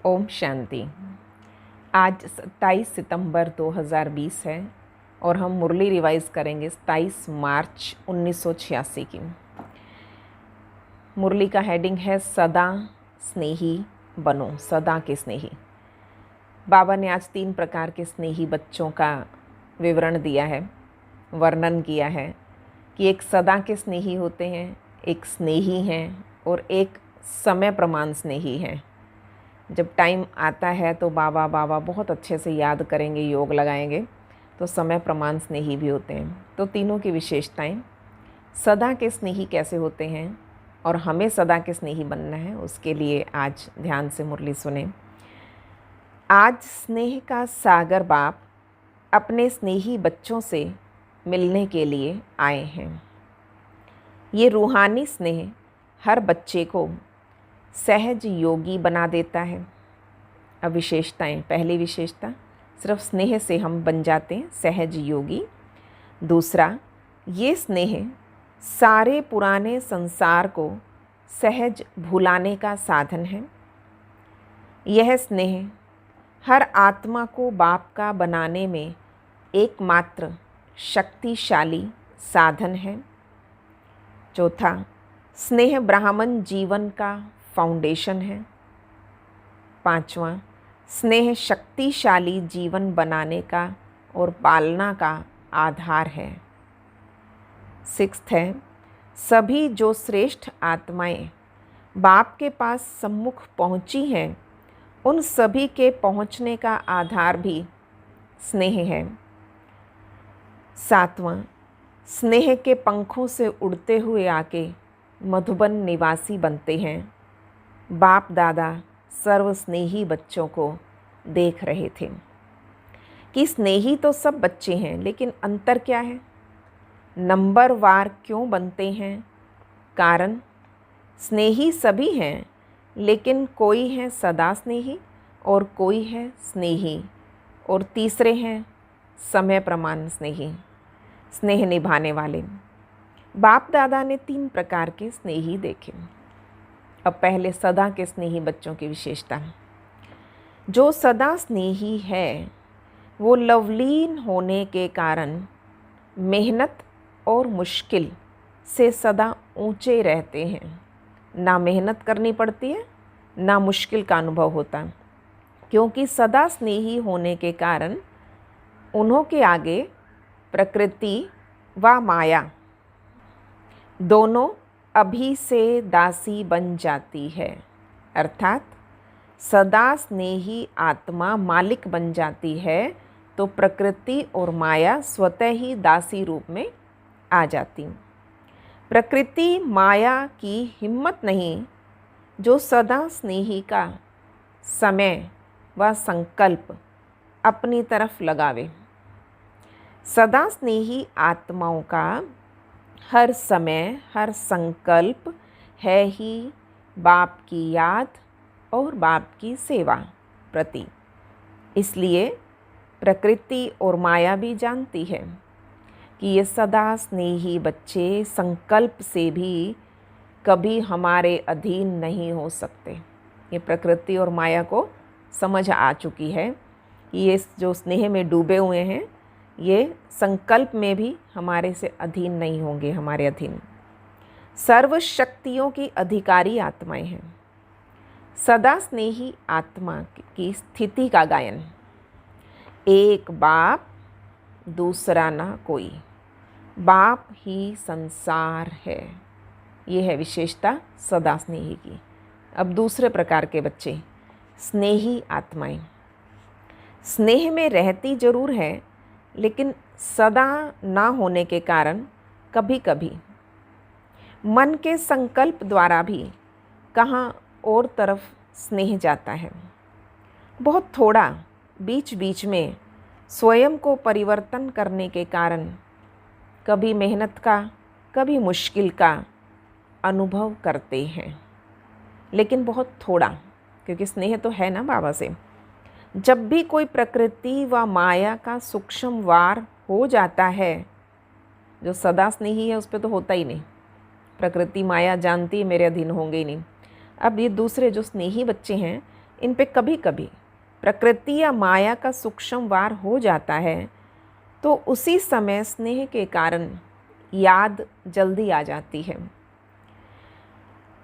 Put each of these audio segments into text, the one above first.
ओम शांति। आज 27 सितंबर 2020 है और हम मुरली रिवाइज करेंगे 27 मार्च 1986 की। मुरली का हेडिंग है सदा स्नेही बनो, सदा के स्नेही। बाबा ने आज 3 प्रकार के स्नेही बच्चों का विवरण दिया है, वर्णन किया है कि एक सदा के स्नेही होते हैं, एक स्नेही हैं और एक समय प्रमाण स्नेही हैं। जब टाइम आता है तो बाबा बहुत अच्छे से याद करेंगे, योग लगाएंगे तो समय प्रमाण स्नेही भी होते हैं। तो तीनों की विशेषताएं, सदा के स्नेही कैसे होते हैं और हमें सदा के स्नेही बनना है, उसके लिए आज ध्यान से मुरली सुने। आज स्नेह का सागर बाप अपने स्नेही बच्चों से मिलने के लिए आए हैं। ये रूहानी स्नेह हर बच्चे को सहज योगी बना देता है। अब विशेषताएं, पहली विशेषता, सिर्फ स्नेह से हम बन जाते हैं सहज योगी। दूसरा, ये स्नेह सारे पुराने संसार को सहज भुलाने का साधन है। यह स्नेह हर आत्मा को बाप का बनाने में एकमात्र शक्तिशाली साधन है। चौथा, स्नेह ब्राह्मण जीवन का फाउंडेशन है। पांचवा, स्नेह शक्तिशाली जीवन बनाने का और पालना का आधार है। सिक्स्थ है, सभी जो श्रेष्ठ आत्माएं बाप के पास सम्मुख पहुंची हैं, उन सभी के पहुंचने का आधार भी स्नेह है। सातवां, स्नेह के पंखों से उड़ते हुए आके मधुबन निवासी बनते हैं। बाप दादा सर्व स्नेही बच्चों को देख रहे थे कि स्नेही तो सब बच्चे हैं, लेकिन अंतर क्या है, नंबर वार क्यों बनते हैं। कारण, स्नेही सभी हैं, लेकिन कोई है सदा स्नेही और कोई है स्नेही और तीसरे हैं समय प्रमाण स्नेही, स्नेह निभाने वाले। बाप दादा ने 3 प्रकार के स्नेही देखे। अब पहले सदा के स्नेही बच्चों की विशेषता। जो सदा स्नेही है वो लवलीन होने के कारण मेहनत और मुश्किल से सदा ऊंचे रहते हैं। ना मेहनत करनी पड़ती है, ना मुश्किल का अनुभव होता, क्योंकि सदा स्नेही होने के कारण उन्हों के आगे प्रकृति व माया दोनों अभी से दासी बन जाती है। अर्थात सदा स्नेही आत्मा मालिक बन जाती है तो प्रकृति और माया स्वतः ही दासी रूप में आ जाती। प्रकृति माया की हिम्मत नहीं जो सदा स्नेही का समय व संकल्प अपनी तरफ लगावे। सदा स्नेही आत्माओं का हर समय हर संकल्प है ही बाप की याद और बाप की सेवा प्रति। इसलिए प्रकृति और माया भी जानती है कि ये सदा स्नेही बच्चे संकल्प से भी कभी हमारे अधीन नहीं हो सकते। ये प्रकृति और माया को समझ आ चुकी है कि ये जो स्नेह में डूबे हुए हैं, ये संकल्प में भी हमारे से अधीन नहीं होंगे, हमारे अधीन। सर्व शक्तियों की अधिकारी आत्माएं हैं। सदा स्नेही आत्मा की स्थिति का गायन। एक बाप, दूसरा ना कोई, बाप ही संसार है। ये है विशेषता सदा स्नेही की। अब दूसरे प्रकार के बच्चे, स्नेही आत्माएं। स्नेह में रहती जरूर है, लेकिन सदा ना होने के कारण कभी कभी मन के संकल्प द्वारा भी कहाँ और तरफ स्नेह जाता है। बहुत थोड़ा बीच बीच में स्वयं को परिवर्तन करने के कारण कभी मेहनत का कभी मुश्किल का अनुभव करते हैं, लेकिन बहुत थोड़ा, क्योंकि स्नेह तो है ना बाबा से। जब भी कोई प्रकृति व माया का सूक्ष्म वार हो जाता है, जो सदा स्नेही है उस पर तो होता ही नहीं। प्रकृति माया जानती है मेरे अधीन होंगे ही नहीं। अब ये दूसरे जो स्नेही बच्चे हैं इन पे कभी कभी प्रकृति या माया का सूक्ष्म वार हो जाता है तो उसी समय स्नेह के कारण याद जल्दी आ जाती है।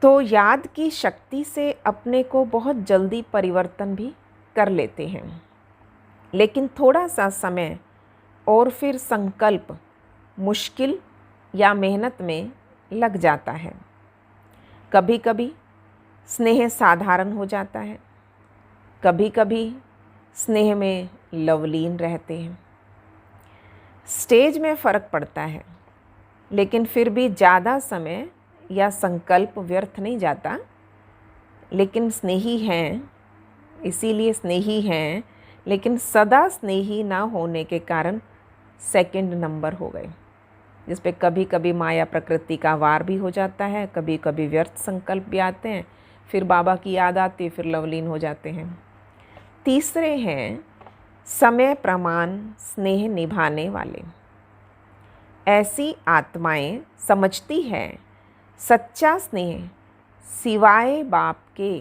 तो याद की शक्ति से अपने को बहुत जल्दी परिवर्तन भी कर लेते हैं, लेकिन थोड़ा सा समय और फिर संकल्प मुश्किल या मेहनत में लग जाता है। कभी कभी स्नेह साधारण हो जाता है, कभी कभी स्नेह में लवलीन रहते हैं। स्टेज में फ़र्क पड़ता है, लेकिन फिर भी ज़्यादा समय या संकल्प व्यर्थ नहीं जाता। लेकिन स्नेही हैं, इसीलिए स्नेही हैं, लेकिन सदा स्नेही ना होने के कारण सेकंड नंबर हो गए, जिस पे कभी कभी माया प्रकृति का वार भी हो जाता है, कभी कभी व्यर्थ संकल्प भी आते हैं, फिर बाबा की याद आती है, फिर लवलीन हो जाते हैं। तीसरे हैं समय प्रमाण स्नेह निभाने वाले। ऐसी आत्माएं समझती हैं सच्चा स्नेह सिवाय बाप के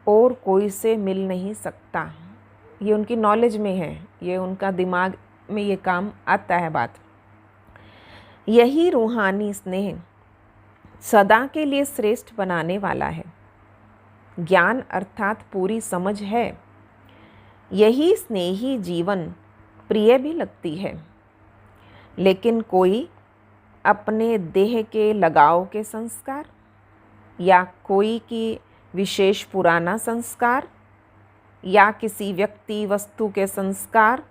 और कोई से मिल नहीं सकता। ये उनकी नॉलेज में है, ये उनका दिमाग में ये काम आता है बात। यही रूहानी स्नेह सदा के लिए श्रेष्ठ बनाने वाला है। ज्ञान अर्थात पूरी समझ है। यही स्नेही जीवन प्रिय भी लगती है, लेकिन कोई अपने देह के लगाव के संस्कार या कोई की विशेष पुराना संस्कार या किसी व्यक्ति वस्तु के संस्कार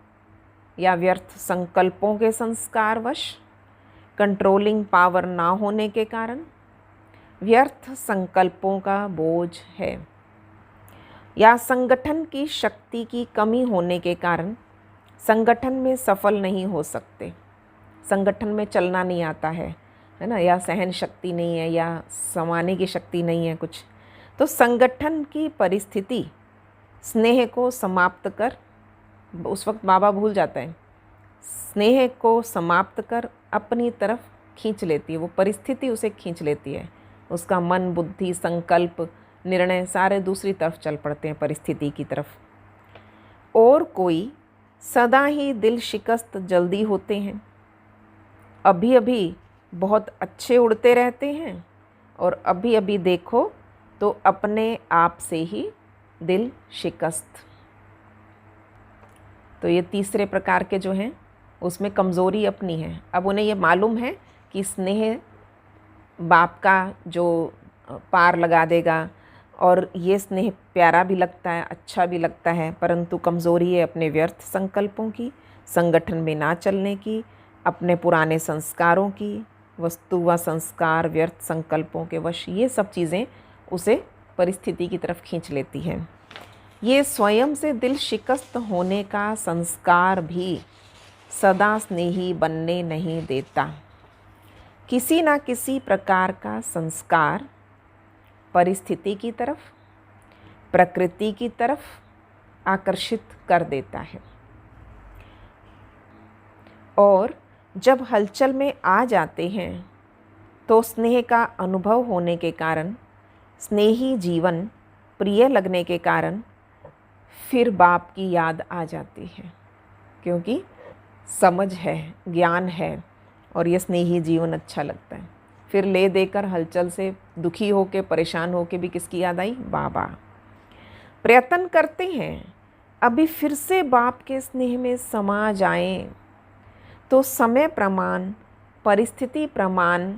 या व्यर्थ संकल्पों के संस्कारवश कंट्रोलिंग पावर ना होने के कारण व्यर्थ संकल्पों का बोझ है, या संगठन की शक्ति की कमी होने के कारण संगठन में सफल नहीं हो सकते। संगठन में चलना नहीं आता है ना, या सहन शक्ति नहीं है, या समाने की शक्ति नहीं है कुछ, तो संगठन की परिस्थिति स्नेह को समाप्त कर, उस वक्त बाबा भूल जाता है, स्नेह को समाप्त कर अपनी तरफ खींच लेती है। वो परिस्थिति उसे खींच लेती है, उसका मन बुद्धि संकल्प निर्णय सारे दूसरी तरफ चल पड़ते हैं, परिस्थिति की तरफ। और कोई सदा ही दिल शिकस्त जल्दी होते हैं, अभी अभी बहुत अच्छे उड़ते रहते हैं, और अभी अभी देखो तो अपने आप से ही दिल शिकस्त। तो ये तीसरे प्रकार के जो हैं उसमें कमज़ोरी अपनी है। अब उन्हें ये मालूम है कि स्नेह बाप का जो पार लगा देगा, और ये स्नेह प्यारा भी लगता है, अच्छा भी लगता है, परंतु कमज़ोरी है अपने व्यर्थ संकल्पों की, संगठन में ना चलने की, अपने पुराने संस्कारों की, वस्तु व संस्कार व्यर्थ संकल्पों के वश, ये सब चीज़ें उसे परिस्थिति की तरफ खींच लेती हैं। ये स्वयं से दिल शिकस्त होने का संस्कार भी सदा स्नेही बनने नहीं देता। किसी ना किसी प्रकार का संस्कार परिस्थिति की तरफ, प्रकृति की तरफ आकर्षित कर देता है, और जब हलचल में आ जाते हैं तो स्नेह का अनुभव होने के कारण, स्नेही जीवन प्रिय लगने के कारण फिर बाप की याद आ जाती है, क्योंकि समझ है, ज्ञान है, और ये स्नेही जीवन अच्छा लगता है। फिर ले देकर हलचल से दुखी होके परेशान होके भी किसकी याद आई? बाबा। प्रयत्न करते हैं अभी फिर से बाप के स्नेह में समा जाएं, तो समय प्रमाण परिस्थिति प्रमाण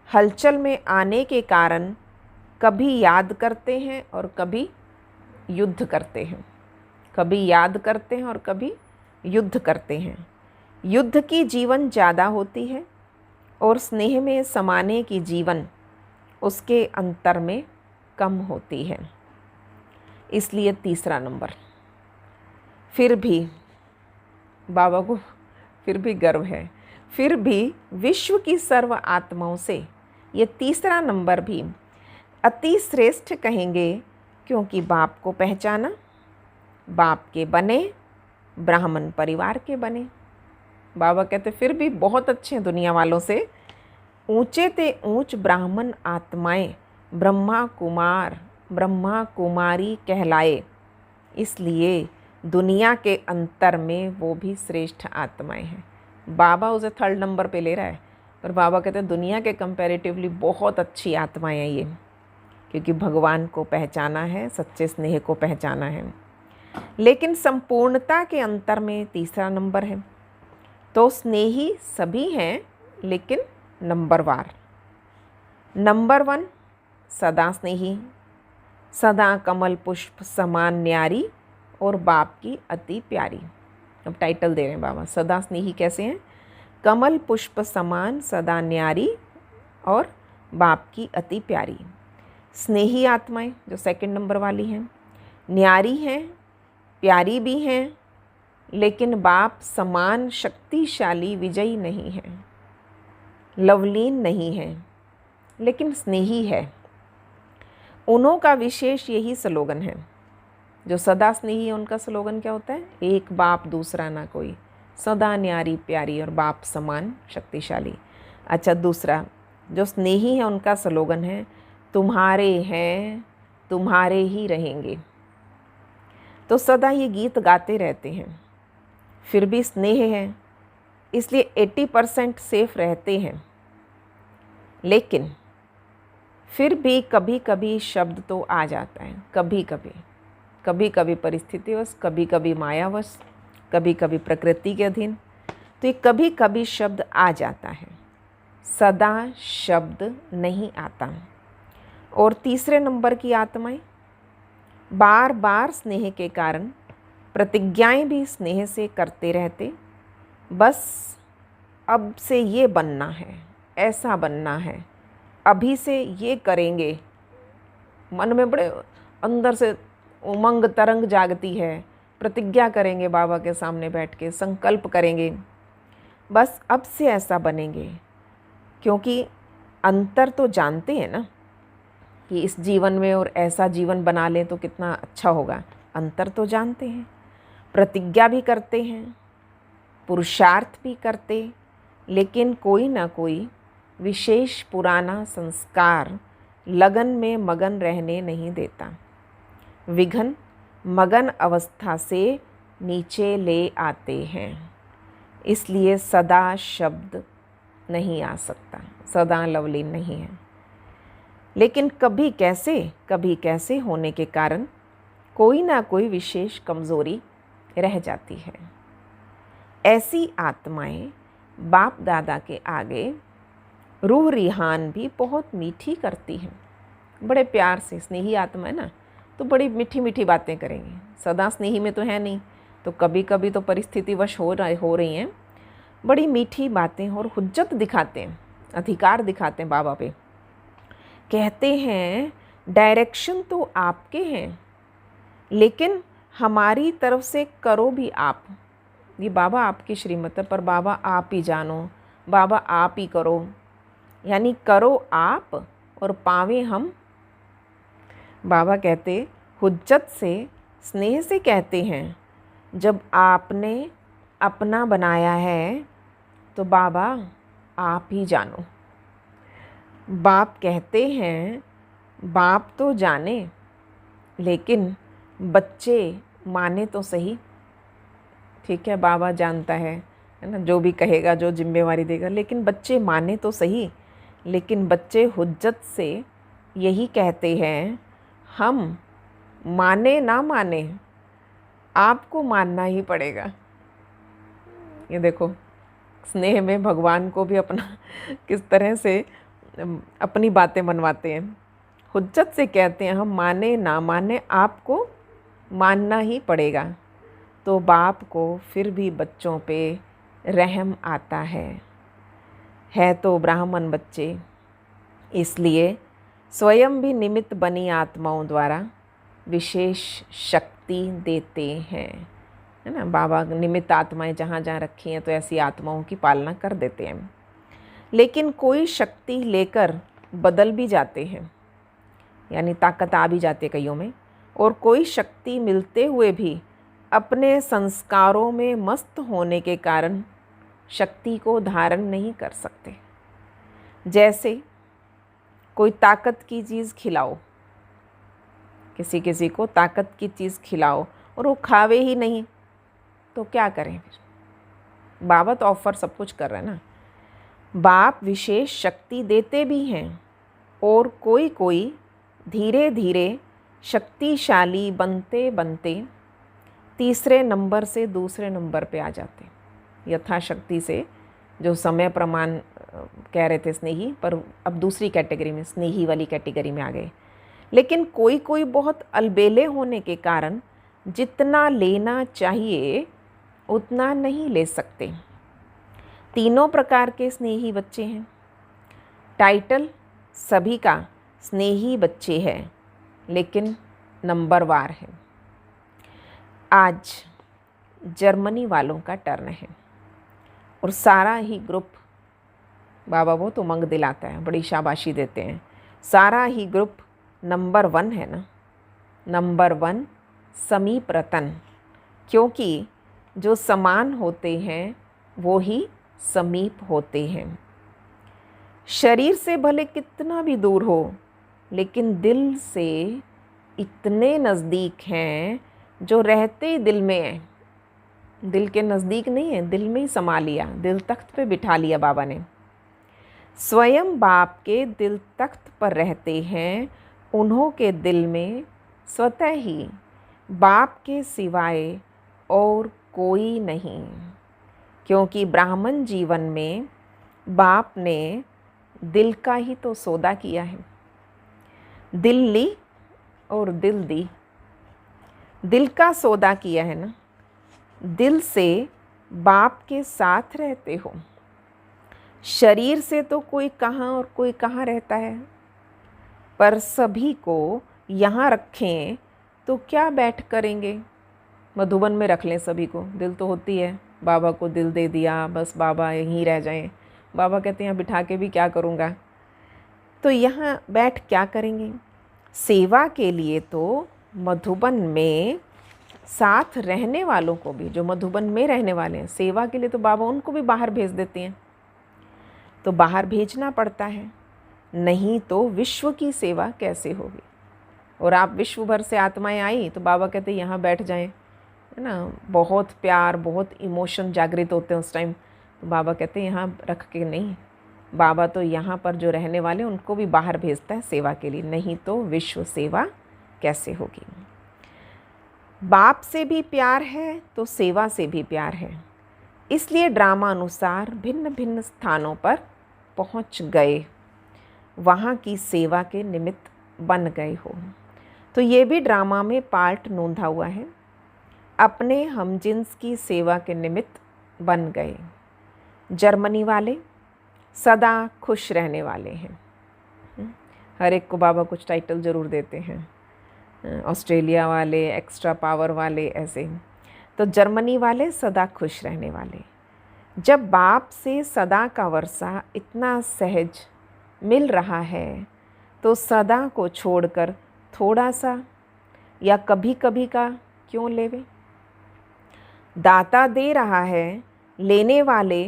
हलचल में आने के कारण कभी याद करते हैं और कभी युद्ध करते हैं, कभी याद करते हैं और कभी युद्ध करते हैं। युद्ध की जीवन ज़्यादा होती है और स्नेह में समाने की जीवन उसके अंतर में कम होती है, इसलिए तीसरा नंबर। फिर भी बाबा को फिर भी गर्व है, फिर भी विश्व की सर्व आत्माओं से ये तीसरा नंबर भी अति श्रेष्ठ कहेंगे, क्योंकि बाप को पहचाना, बाप के बने, ब्राह्मण परिवार के बने। बाबा कहते फिर भी बहुत अच्छे हैं दुनिया वालों से, ऊंचे ते ऊंच ब्राह्मण आत्माएं ब्रह्मा कुमार ब्रह्मा कुमारी कहलाए, इसलिए दुनिया के अंतर में वो भी श्रेष्ठ आत्माएं हैं। बाबा उसे 3rd नंबर पे ले रहा है, पर बाबा कहते हैं दुनिया के कंपैरेटिवली बहुत अच्छी आत्माएं हैं ये, क्योंकि भगवान को पहचाना है, सच्चे स्नेह को पहचाना है। लेकिन संपूर्णता के अंतर में 3रा नंबर है। तो स्नेही सभी हैं, लेकिन नंबरवार। नंबर 1 सदा स्नेही, सदा कमल पुष्प समान न्यारी और बाप की अति प्यारी। अब टाइटल दे रहे हैं बाबा, सदा स्नेही कैसे हैं? कमल पुष्प समान सदा न्यारी और बाप की अति प्यारी। स्नेही आत्माएं जो 2nd नंबर वाली हैं, न्यारी हैं, प्यारी भी हैं, लेकिन बाप समान शक्तिशाली विजयी नहीं है, लवलीन नहीं है, लेकिन स्नेही है। उन्हों का विशेष यही स्लोगन है। जो सदा स्नेही है उनका स्लोगन क्या होता है? एक बाप दूसरा ना कोई, सदा न्यारी प्यारी और बाप समान शक्तिशाली। अच्छा, दूसरा जो स्नेही है उनका स्लोगन है तुम्हारे हैं तुम्हारे ही रहेंगे। तो सदा ये गीत गाते रहते हैं, फिर भी स्नेह है, इसलिए 80% सेफ रहते हैं। लेकिन फिर भी कभी कभी शब्द तो आ जाता है, कभी कभी परिस्थितिवश, कभी कभी मायावश, कभी कभी प्रकृति के अधीन, तो ये कभी कभी शब्द आ जाता है, सदा शब्द नहीं आता। और 3रे नंबर की आत्माएं बार बार स्नेह के कारण प्रतिज्ञाएं भी स्नेह से करते रहते, बस अब से ये बनना है, ऐसा बनना है, अभी से ये करेंगे। मन में बड़े अंदर से उमंग तरंग जागती है, प्रतिज्ञा करेंगे, बाबा के सामने बैठ के संकल्प करेंगे, बस अब से ऐसा बनेंगे। क्योंकि अंतर तो जानते हैं ना कि इस जीवन में और ऐसा जीवन बना लें तो कितना अच्छा होगा, अंतर तो जानते हैं। प्रतिज्ञा भी करते हैं, पुरुषार्थ भी करते, लेकिन कोई ना कोई विशेष पुराना संस्कार लगन में मगन रहने नहीं देता, विघ्न मगन अवस्था से नीचे ले आते हैं। इसलिए सदा शब्द नहीं आ सकता, सदा लवलीन नहीं है। लेकिन कभी कैसे होने के कारण कोई ना कोई विशेष कमज़ोरी रह जाती है। ऐसी आत्माएं बाप दादा के आगे रूह रिहान भी बहुत मीठी करती हैं, बड़े प्यार से। स्नेही आत्मा है ना, तो बड़ी मीठी मीठी बातें करेंगी। सदा स्नेही में तो है नहीं, तो कभी कभी तो परिस्थितिवश हो रही हैं, बड़ी मीठी बातें और हुज्जत दिखाते हैं, अधिकार दिखाते हैं बाबा पे। कहते हैं डायरेक्शन तो आपके हैं, लेकिन हमारी तरफ से करो भी आप। ये बाबा आपकी श्रीमत है, पर बाबा आप ही जानो, बाबा आप ही करो, यानी करो आप और पावे हम। बाबा कहते हुज्जत से, स्नेह से कहते हैं, जब आपने अपना बनाया है तो बाबा आप ही जानो। बाप कहते हैं बाप तो जाने, लेकिन बच्चे माने तो सही। ठीक है, बाबा जानता है ना, जो भी कहेगा, जो जिम्मेवारी देगा, लेकिन बच्चे माने तो सही। लेकिन बच्चे हुज्जत से यही कहते हैं, हम माने ना माने आपको मानना ही पड़ेगा। ये देखो, स्नेह में भगवान को भी अपना किस तरह से अपनी बातें मनवाते हैं। हुज्जत से कहते हैं, हम माने ना माने आपको मानना ही पड़ेगा। तो बाप को फिर भी बच्चों पे रहम आता है तो ब्राह्मण बच्चे, इसलिए स्वयं भी निमित्त बनी आत्माओं द्वारा विशेष शक्ति देते हैं, है ना। बाबा निमित्त आत्माएं जहाँ जहाँ रखी हैं तो ऐसी आत्माओं की पालना कर देते हैं। लेकिन कोई शक्ति लेकर बदल भी जाते हैं, यानी ताकत आ भी जाती है कईयों में, और कोई शक्ति मिलते हुए भी अपने संस्कारों में मस्त होने के कारण शक्ति को धारण नहीं कर सकते। जैसे कोई ताकत की चीज़ खिलाओ, किसी को ताकत की चीज़ खिलाओ और वो खावे ही नहीं तो क्या करें फिर। बाबा तो ऑफर सब कुछ कर रहे हैं ना। बाप विशेष शक्ति देते भी हैं और कोई कोई धीरे धीरे शक्तिशाली बनते बनते तीसरे नंबर से दूसरे नंबर पे आ जाते, यथाशक्ति से। जो समय प्रमाण कह रहे थे स्नेही, पर अब दूसरी कैटेगरी में, स्नेही वाली कैटेगरी में आ गए। लेकिन कोई कोई बहुत अलबेले होने के कारण जितना लेना चाहिए उतना नहीं ले सकते। तीनों प्रकार के स्नेही बच्चे हैं। टाइटल सभी का स्नेही बच्चे है, लेकिन नंबरवार है। आज जर्मनी वालों का टर्न है और सारा ही ग्रुप, बाबा वो तो उमंग दिलाता है, बड़ी शाबाशी देते हैं। सारा ही ग्रुप नंबर 1 है ना, नंबर 1 समीप रतन, क्योंकि जो समान होते हैं वो ही समीप होते हैं। शरीर से भले कितना भी दूर हो, लेकिन दिल से इतने नज़दीक हैं जो रहते ही दिल में हैं। दिल के नज़दीक नहीं है, दिल में ही समा लिया, दिल तख्त पे बिठा लिया बाबा ने। स्वयं बाप के दिल तख्त पर रहते हैं, उन्हों के दिल में स्वतः ही बाप के सिवाय और कोई नहीं। क्योंकि ब्राह्मण जीवन में बाप ने दिल का ही तो सौदा किया है। दिल ली और दिल दी, दिल का सौदा किया है ना। दिल से बाप के साथ रहते हो, शरीर से तो कोई कहाँ और कोई कहाँ रहता है, पर सभी को यहाँ रखें तो क्या बैठ करेंगे। मधुबन में रख लें सभी को, दिल तो होती है, बाबा को दिल दे दिया, बस बाबा यहीं रह जाएं। बाबा कहते हैं यहाँ बिठा के भी क्या करूँगा, तो यहाँ बैठ क्या करेंगे। सेवा के लिए तो मधुबन में साथ रहने वालों को भी, जो मधुबन में रहने वाले हैं, सेवा के लिए तो बाबा उनको भी बाहर भेज देते हैं। तो बाहर भेजना पड़ता है, नहीं तो विश्व की सेवा कैसे होगी। और आप विश्व भर से आत्माएं आई तो बाबा कहते हैं यहाँ बैठ जाएं, है ना। बहुत प्यार, बहुत इमोशन जागृत होते हैं उस टाइम, तो बाबा कहते हैं यहाँ रख के नहीं। बाबा तो यहाँ पर जो रहने वाले उनको भी बाहर भेजता है सेवा के लिए, नहीं तो विश्व सेवा कैसे होगी। बाप से भी प्यार है तो सेवा से भी प्यार है, इसलिए ड्रामा अनुसार भिन्न भिन्न स्थानों पर पहुँच गए, वहाँ की सेवा के निमित्त बन गए हो। तो ये भी ड्रामा में पार्ट नोंधा हुआ है, अपने हमजिन्स की सेवा के निमित्त बन गए। जर्मनी वाले सदा खुश रहने वाले हैं। हर एक को बाबा कुछ टाइटल ज़रूर देते हैं। ऑस्ट्रेलिया वाले एक्स्ट्रा पावर वाले, ऐसे। तो जर्मनी वाले सदा खुश रहने वाले। जब बाप से सदा का वर्षा इतना सहज मिल रहा है तो सदा को छोड़कर थोड़ा सा या कभी कभी का क्यों लेवे। दाता दे रहा है, लेने वाले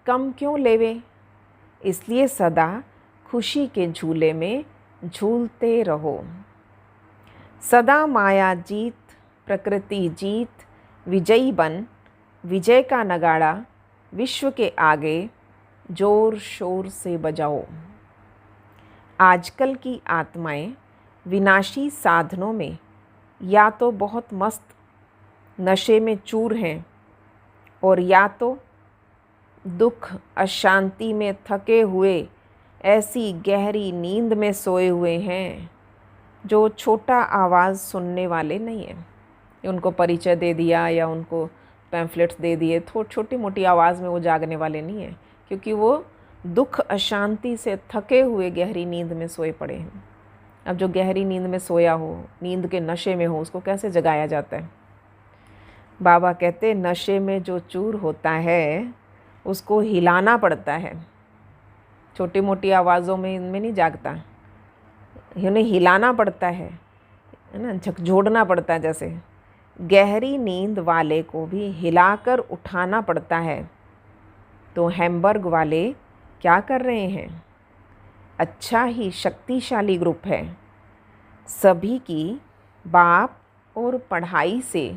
कम क्यों लेवे। इसलिए सदा खुशी के झूले में झूलते रहो। सदा माया जीत, प्रकृति जीत, विजयी बन, विजय का नगाड़ा विश्व के आगे जोर शोर से बजाओ। आजकल की आत्माएं विनाशी साधनों में या तो बहुत मस्त नशे में चूर हैं और या तो दुख अशांति में थके हुए ऐसी गहरी नींद में सोए हुए हैं जो छोटा आवाज़ सुनने वाले नहीं हैं। उनको परिचय दे दिया या उनको पैम्फलेट्स दे दिए, छोटी मोटी आवाज़ में वो जागने वाले नहीं हैं, क्योंकि वो दुख अशांति से थके हुए गहरी नींद में सोए पड़े हैं। अब जो गहरी नींद में सोया हो, नींद के नशे में हो, उसको कैसे जगाया जाता है। बाबा कहते नशे में जो चूर होता है उसको हिलाना पड़ता है, छोटी मोटी आवाज़ों में इनमें नहीं जागता, उन्हें हिलाना पड़ता है ना, झकझोड़ना पड़ता है। जैसे गहरी नींद वाले को भी हिलाकर उठाना पड़ता है। तो हैम्बर्ग वाले क्या कर रहे हैं, अच्छा ही शक्तिशाली ग्रुप है। सभी की बाप और पढ़ाई से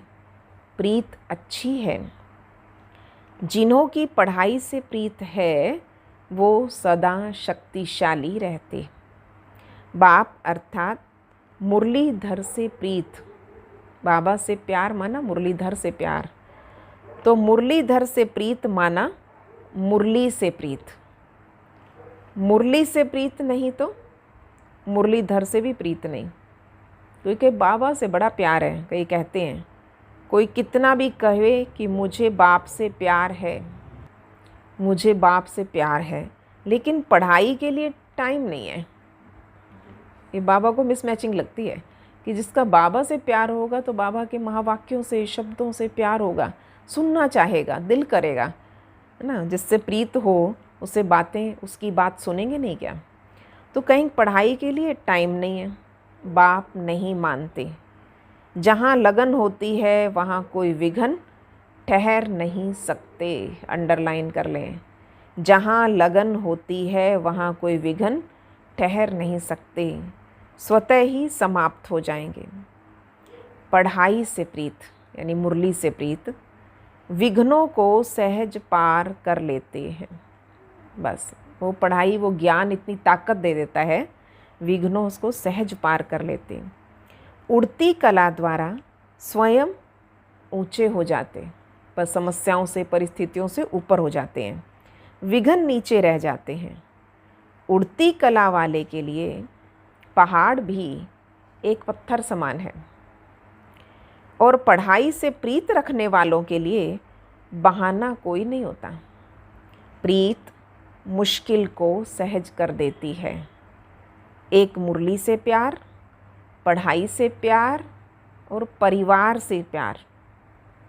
प्रीत अच्छी है। जिन्हों की पढ़ाई से प्रीत है वो सदा शक्तिशाली रहते। बाप अर्थात मुरलीधर से प्रीत, बाबा से प्यार माना मुरलीधर से प्यार, तो मुरलीधर से प्रीत माना मुरली से प्रीत। मुरली से प्रीत नहीं तो मुरलीधर से भी प्रीत नहीं, क्योंकि बाबा से बड़ा प्यार है। कई कहते हैं कोई कितना भी कहे कि मुझे बाप से प्यार है, मुझे बाप से प्यार है, लेकिन पढ़ाई के लिए टाइम नहीं है। ये बाबा को मिसमैचिंग लगती है कि जिसका बाबा से प्यार होगा तो बाबा के महावाक्यों से, शब्दों से प्यार होगा, सुनना चाहेगा, दिल करेगा, है ना। जिससे प्रीत हो उससे बातें, उसकी बात सुनेंगे नहीं क्या। तो कहीं पढ़ाई के लिए टाइम नहीं है, बाप नहीं मानते। जहाँ लगन होती है वहाँ कोई विघन ठहर नहीं सकते। अंडरलाइन कर लें, जहाँ लगन होती है वहाँ कोई विघन ठहर नहीं सकते, स्वतः ही समाप्त हो जाएंगे। पढ़ाई से प्रीत यानी मुरली से प्रीत विघ्नों को सहज पार कर लेते हैं। बस वो पढ़ाई, वो ज्ञान इतनी ताकत दे देता है, विघ्नों उसको सहज पार कर लेते हैं। उड़ती कला द्वारा स्वयं ऊंचे हो जाते, पर समस्याओं से, परिस्थितियों से ऊपर हो जाते हैं, विघ्न नीचे रह जाते हैं। उड़ती कला वाले के लिए पहाड़ भी एक पत्थर समान है, और पढ़ाई से प्रीत रखने वालों के लिए बहाना कोई नहीं होता। प्रीत मुश्किल को सहज कर देती है। एक मुरली से प्यार, पढ़ाई से प्यार और परिवार से प्यार,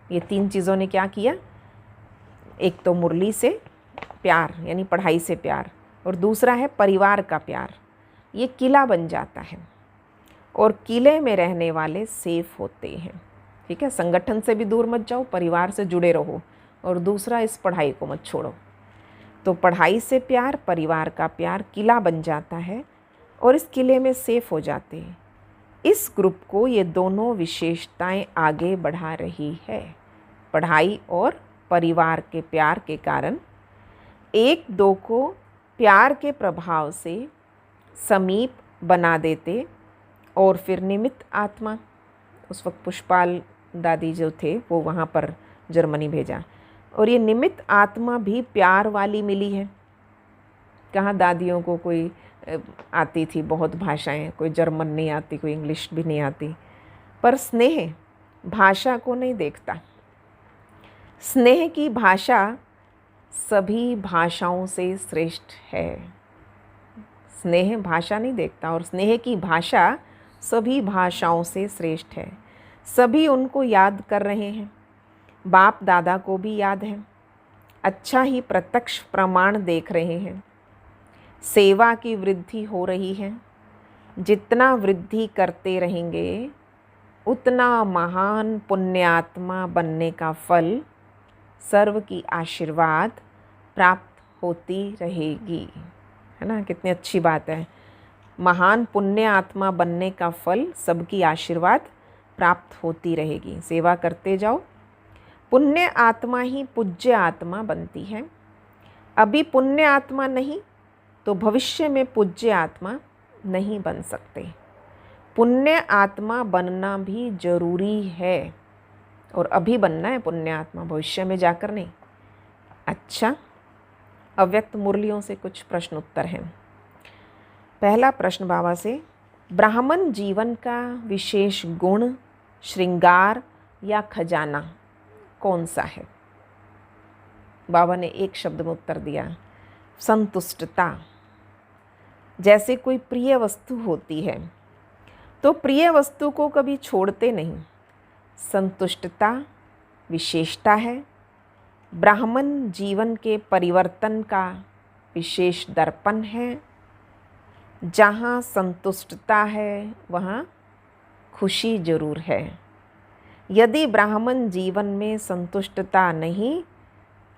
ये तीन चीज़ों ने क्या किया। एक तो मुरली से प्यार यानी पढ़ाई से प्यार, और दूसरा है परिवार का प्यार। ये किला बन जाता है और किले में रहने वाले सेफ होते हैं। ठीक है, संगठन से भी दूर मत जाओ, परिवार से जुड़े रहो, और दूसरा इस पढ़ाई को मत छोड़ो। तो पढ़ाई से प्यार, परिवार का प्यार किला बन जाता है और इस किले में सेफ हो जाते हैं। इस ग्रुप को ये दोनों विशेषताएं आगे बढ़ा रही है। पढ़ाई और परिवार के प्यार के कारण एक दो को प्यार के प्रभाव से समीप बना देते, और फिर निमित्त आत्मा, उस वक्त पुष्पाल दादी जो थे वो वहाँ पर जर्मनी भेजा, और ये निमित्त आत्मा भी प्यार वाली मिली है। कहाँ दादियों को कोई आती थी बहुत भाषाएं, कोई जर्मन नहीं आती, कोई इंग्लिश भी नहीं आती, पर स्नेह भाषा को नहीं देखता। स्नेह की भाषा सभी भाषाओं से श्रेष्ठ है। स्नेह भाषा नहीं देखता, और स्नेह की भाषा सभी भाषाओं से श्रेष्ठ है। सभी उनको याद कर रहे हैं, बाप दादा को भी याद है, अच्छा ही प्रत्यक्ष प्रमाण देख रहे हैं। सेवा की वृद्धि हो रही है। जितना वृद्धि करते रहेंगे उतना महान पुण्यात्मा बनने का फल, सर्व की आशीर्वाद प्राप्त होती रहेगी। है ना, कितनी अच्छी बात है। महान पुण्य आत्मा बनने का फल, सबकी आशीर्वाद प्राप्त होती रहेगी। सेवा करते जाओ, पुण्य आत्मा ही पूज्य आत्मा बनती है। अभी पुण्य आत्मा नहीं तो भविष्य में पूज्य आत्मा नहीं बन सकते। पुण्य आत्मा बनना भी जरूरी है, और अभी बनना है पुण्य आत्मा, भविष्य में जाकर नहीं। अच्छा, अव्यक्त मुरलियों से कुछ प्रश्न उत्तर हैं। पहला प्रश्न बाबा से, ब्राह्मण जीवन का विशेष गुण, श्रृंगार या खजाना कौन सा है? बाबा ने एक शब्द में उत्तर दिया, संतुष्टता। जैसे कोई प्रिय वस्तु होती है तो प्रिय वस्तु को कभी छोड़ते नहीं। संतुष्टता विशेषता है। ब्राह्मण जीवन के परिवर्तन का विशेष दर्पण है। जहाँ संतुष्टता है वहाँ खुशी जरूर है। यदि ब्राह्मण जीवन में संतुष्टता नहीं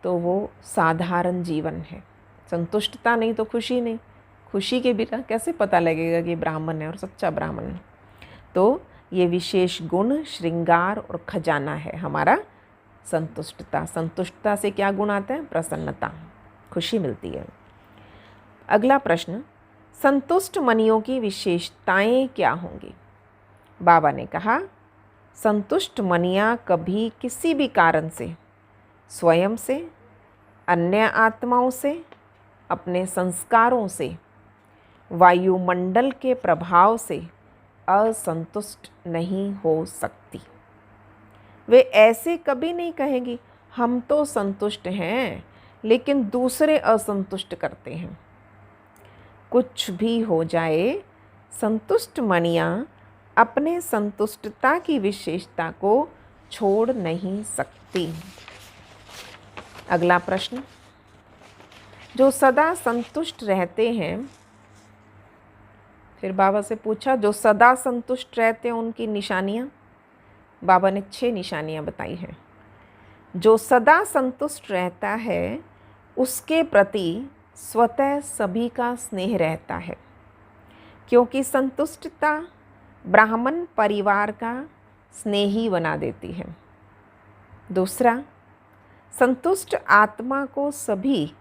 तो वो साधारण जीवन है। संतुष्टता नहीं तो खुशी नहीं। खुशी के बिना कैसे पता लगेगा कि ब्राह्मण है और सच्चा ब्राह्मण है। तो ये विशेष गुण श्रृंगार और खजाना है हमारा संतुष्टता। संतुष्टता से क्या गुण आता है? प्रसन्नता, खुशी मिलती है। अगला प्रश्न, संतुष्ट मनियों की विशेषताएं क्या होंगी? बाबा ने कहा, संतुष्ट मनियाँ कभी किसी भी कारण से, स्वयं से, अन्य आत्माओं से, अपने संस्कारों से, वायुमंडल के प्रभाव से असंतुष्ट नहीं हो सकती। वे ऐसे कभी नहीं कहेंगी हम तो संतुष्ट हैं लेकिन दूसरे असंतुष्ट करते हैं। कुछ भी हो जाए, संतुष्ट मणियाँ अपने संतुष्टता की विशेषता को छोड़ नहीं सकती। अगला प्रश्न, जो सदा संतुष्ट रहते हैं, फिर बाबा से पूछा जो सदा संतुष्ट रहते हैं उनकी निशानियाँ। बाबा ने 6 निशानियाँ बताई हैं। जो सदा संतुष्ट रहता है उसके प्रति स्वतः सभी का स्नेह रहता है, क्योंकि संतुष्टता ब्राह्मण परिवार का स्नेही बना देती है। दूसरा, संतुष्ट आत्मा को सभी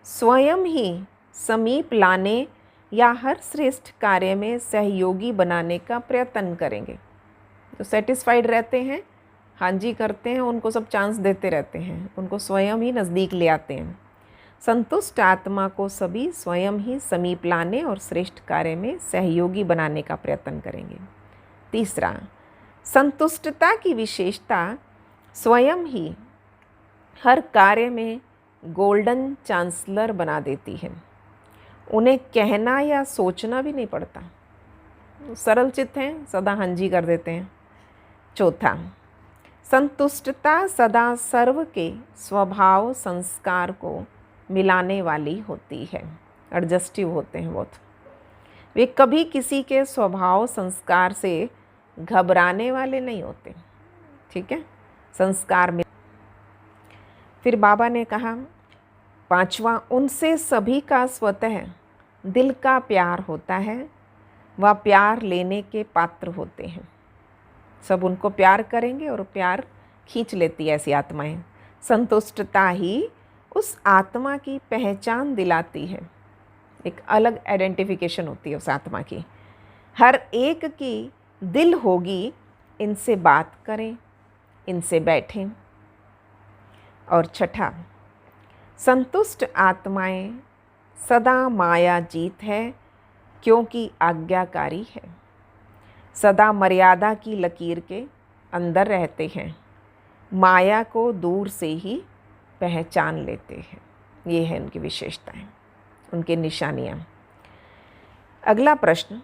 स्वयं ही समीप लाने या हर श्रेष्ठ कार्य में सहयोगी बनाने का प्रयत्न करेंगे। जो सेटिस्फाइड रहते हैं, हाँ जी करते हैं, उनको सब चांस देते रहते हैं, उनको स्वयं ही नज़दीक ले आते हैं। संतुष्ट आत्मा को सभी स्वयं ही समीप लाने और श्रेष्ठ कार्य में सहयोगी बनाने का प्रयत्न करेंगे। तीसरा, संतुष्टता की विशेषता स्वयं ही हर कार्य में गोल्डन चांसलर बना देती है। उन्हें कहना या सोचना भी नहीं पड़ता, सरल चित्त हैं, सदा हाँ जी कर देते हैं। चौथा, संतुष्टता सदा सर्व के स्वभाव संस्कार को मिलाने वाली होती है, एडजस्टिव होते हैं बहुत। वे कभी किसी के स्वभाव संस्कार से घबराने वाले नहीं होते, ठीक है, संस्कार में। फिर बाबा ने कहा, पांचवा, उनसे सभी का स्वतः दिल का प्यार होता है, वह प्यार लेने के पात्र होते हैं। सब उनको प्यार करेंगे और प्यार खींच लेती है ऐसी आत्माएं। संतुष्टता ही उस आत्मा की पहचान दिलाती है, एक अलग आइडेंटिफिकेशन होती है उस आत्मा की। हर एक की दिल होगी, इनसे बात करें, इनसे बैठें। और छठा, संतुष्ट आत्माएं सदा माया जीत है क्योंकि आज्ञाकारी है, सदा मर्यादा की लकीर के अंदर रहते हैं, माया को दूर से ही पहचान लेते हैं। ये है उनकी विशेषताएं, उनकी निशानियाँ। अगला प्रश्न,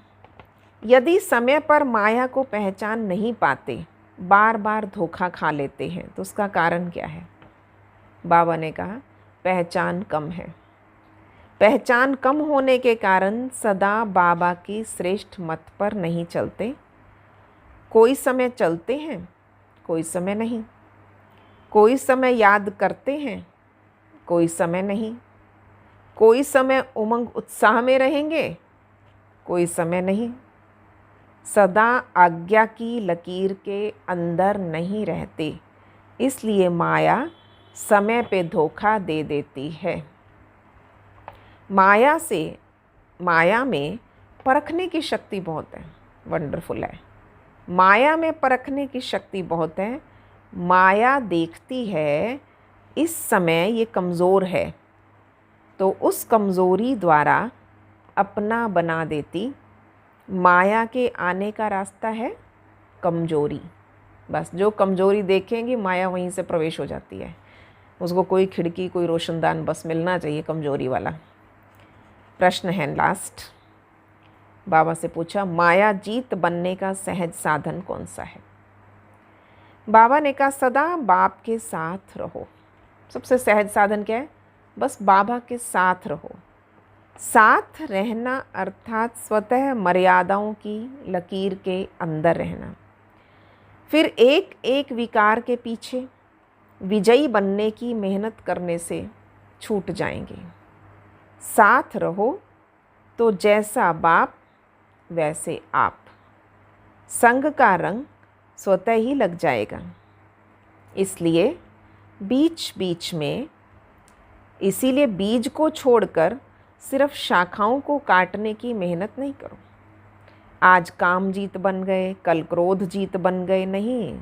यदि समय पर माया को पहचान नहीं पाते, बार बार धोखा खा लेते हैं, तो उसका कारण क्या है? बाबा ने कहा, पहचान कम है। पहचान कम होने के कारण सदा बाबा की श्रेष्ठ मत पर नहीं चलते। कोई समय चलते हैं, कोई समय नहीं। कोई समय याद करते हैं, कोई समय नहीं। कोई समय उमंग उत्साह में रहेंगे, कोई समय नहीं। सदा आज्ञा की लकीर के अंदर नहीं रहते, इसलिए माया समय पे धोखा दे देती है। माया में परखने की शक्ति बहुत है, वंडरफुल है। माया में परखने की शक्ति बहुत है। माया देखती है इस समय ये कमज़ोर है, तो उस कमज़ोरी द्वारा अपना बना देती। माया के आने का रास्ता है कमज़ोरी, बस जो कमज़ोरी देखेंगे माया वहीं से प्रवेश हो जाती है। उसको कोई खिड़की, कोई रोशनदान बस मिलना चाहिए कमज़ोरी वाला। प्रश्न है लास्ट, बाबा से पूछा, माया जीत बनने का सहज साधन कौन सा है? बाबा ने कहा, सदा बाप के साथ रहो। सबसे सहज साधन क्या है? बस बाबा के साथ रहो। साथ रहना अर्थात स्वतः मर्यादाओं की लकीर के अंदर रहना। फिर एक एक विकार के पीछे विजयी बनने की मेहनत करने से छूट जाएंगे। साथ रहो तो जैसा बाप वैसे आप। संग का रंग स्वतः ही लग जाएगा। इसलिए इसीलिए बीज को छोड़कर सिर्फ शाखाओं को काटने की मेहनत नहीं करो। आज काम जीत बन गए, कल क्रोध जीत बन गए, नहीं,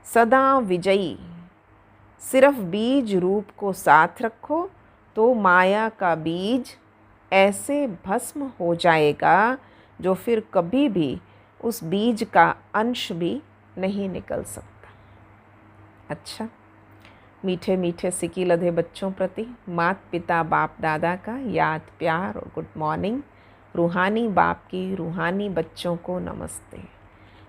सदा विजयी। सिर्फ बीज रूप को साथ रखो तो माया का बीज ऐसे भस्म हो जाएगा जो फिर कभी भी उस बीज का अंश भी नहीं निकल सकता। अच्छा, मीठे मीठे सिकी लधे बच्चों प्रति माता पिता बाप दादा का याद, प्यार और गुड मॉर्निंग। रूहानी बाप की रूहानी बच्चों को नमस्ते।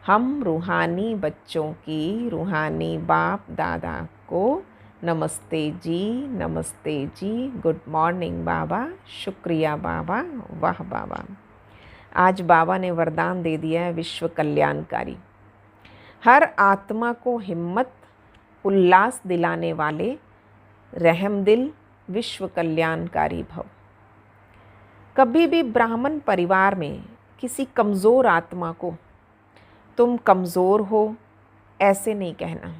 हम रूहानी बच्चों की रूहानी बाप दादा को नमस्ते जी, गुड मॉर्निंग बाबा, शुक्रिया बाबा, वाह बाबा। आज बाबा ने वरदान दे दिया है विश्व कल्याणकारी। हर आत्मा को हिम्मत उल्लास दिलाने वाले रहमदिल विश्व कल्याणकारी भव। कभी भी ब्राह्मण परिवार में किसी कमज़ोर आत्मा को तुम कमज़ोर हो ऐसे नहीं कहना।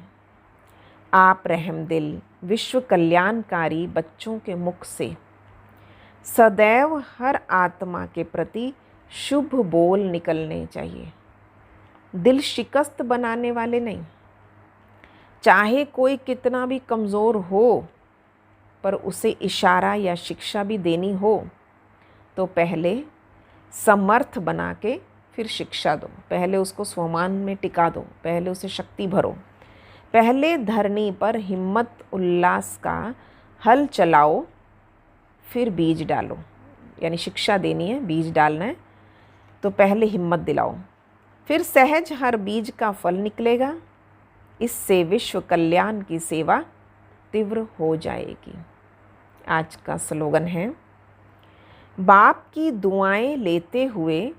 आप रहमदिल विश्व कल्याणकारी बच्चों के मुख से सदैव हर आत्मा के प्रति शुभ बोल निकलने चाहिए। दिल शिकस्त बनाने वाले नहीं। चाहे कोई कितना भी कमज़ोर हो पर उसे इशारा या शिक्षा भी देनी हो तो पहले समर्थ बना के फिर शिक्षा दो। पहले उसको स्वमान में टिका दो, पहले उसे शक्ति भरो। पहले धरनी पर हिम्मत उल्लास का हल चलाओ, फिर बीज डालो। यानी शिक्षा देनी है, बीज डालना है, तो पहले हिम्मत दिलाओ, फिर सहज हर बीज का फल निकलेगा। इससे विश्व कल्याण की सेवा तीव्र हो जाएगी। आज का स्लोगन है, बाप की दुआएं लेते हुए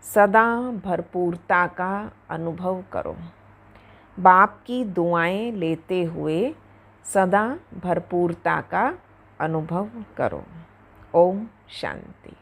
सदा भरपूरता का अनुभव करो। बाप की दुआएं लेते हुए सदा भरपूरता का अनुभव करो। ओम शांति।